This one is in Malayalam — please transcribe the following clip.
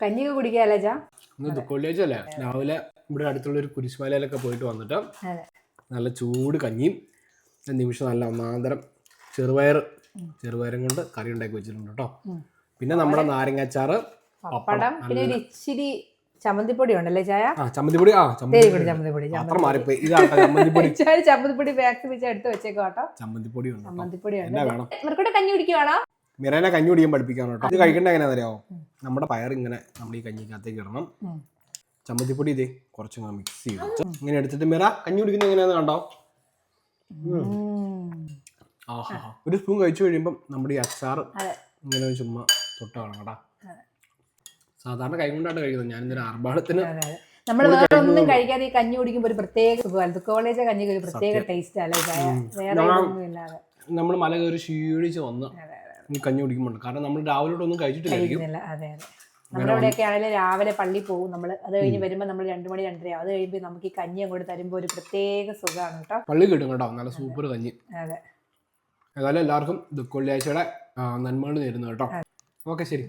കഞ്ഞിയൊക്കെ കുടിക്കാല്ലേ ചാ? ഇന്ന് ദുഃഖവെള്ളിയാഴ്ചയല്ലേ, രാവിലെ ഇവിടെ അടുത്തുള്ള ഒരു കുരിശുമലയിലൊക്കെ പോയിട്ട് വന്നിട്ട് നല്ല ചൂട് കഞ്ഞിയും നിമിഷം നല്ല ഒന്നാന്തരം ചെറുപയറും കൊണ്ട് കറി ഉണ്ടാക്കി വെച്ചിട്ടുണ്ട് കേട്ടോ. പിന്നെ നമ്മുടെ നാരങ്ങാച്ചാറ്, പപ്പടം, പിന്നെ ഒരു ഇച്ചിരി ചമ്മന്തിപ്പൊടി ഉണ്ടല്ലേ ചായ? ചമ്മന്തിപ്പൊടി ചമ്മന്തിപ്പൊടി ബാക്ക് വെച്ച് എടുത്ത് വെച്ചേക്കോ കേട്ടോ. ചമ്മന്തിപ്പൊടി ഉണ്ട്. കഞ്ഞി കുടിക്കുവാണോ? മിറേനെ കഞ്ഞി കുടിക്കാൻ പഠിപ്പിക്കാണ് കേട്ടോ. ഇത് കഴിക്കേണ്ട എങ്ങനെയാണെന്നറിയാമോ? നമ്മുടെ പയർ ഇങ്ങനെ നമ്മുടെ ഈ കഞ്ഞിക്കകത്തേക്ക് ഇടണം. ചമ്മന്തിപ്പൊടി ഇതേ കുറച്ച് മിക്സ് ചെയ്തിട്ട് ഇങ്ങനെ എടുത്തിട്ട് മിറ കഞ്ഞി കുടിക്കുന്നത് എങ്ങനെയാന്ന് കണ്ടോ? ഒരു സ്പൂൺ കഴിച്ചു കഴിയുമ്പം നമ്മുടെ ഈ അച്ചാർ ഇങ്ങനെ ചുമ്മാ തൊട്ട് കാണാം കേട്ടാ. സാധാരണ കൈ കൊണ്ടാണ് കഴിക്കുന്നത്. ഞാൻ ഇന്നൊരു ആർഭാടത്തിന് നമ്മൾ വേറെ ഒന്നും കഴിക്കാതെ ഈ കഞ്ഞി കുടിക്കുമ്പോൾ ഒരു പ്രത്യേക സുഖമാണ്. കോളേജ് കഞ്ഞിക്ക് ഒരു പ്രത്യേക ടേസ്റ്റ് അല്ലേ ചായ? വേറെ ഒന്നും ഇല്ലാതെ നമ്മൾ മല കയറി ക്ഷീണിച്ച് വന്ന് കഞ്ഞി കുടിക്കുമ്പോൾ, കാരണം നമ്മൾ രാവിലെ ഒന്നും കഴിച്ചിട്ടില്ല. നമ്മുടെ ഇവിടെയൊക്കെ ആണെങ്കിലും രാവിലെ പള്ളി പോകും നമ്മൾ. അത് കഴിഞ്ഞ് വരുമ്പോൾ നമ്മൾ 2 മണി 2:30 അത് കഴിയുമ്പോൾ നമുക്ക് ഈ കഞ്ഞി അങ്ങോട്ട് തരുമ്പോൾ ഒരു പ്രത്യേക സുഖമാണ് കേട്ടോ. പള്ളി കിട്ടും കേട്ടോ, നല്ല സൂപ്പർ കഞ്ഞി. ഏതായാലും എല്ലാവർക്കും ദുഃഖവെള്ളിയാഴ്ചയുടെ നന്മകൾ നേരുന്നു കേട്ടോ. ഓക്കെ, ശരി.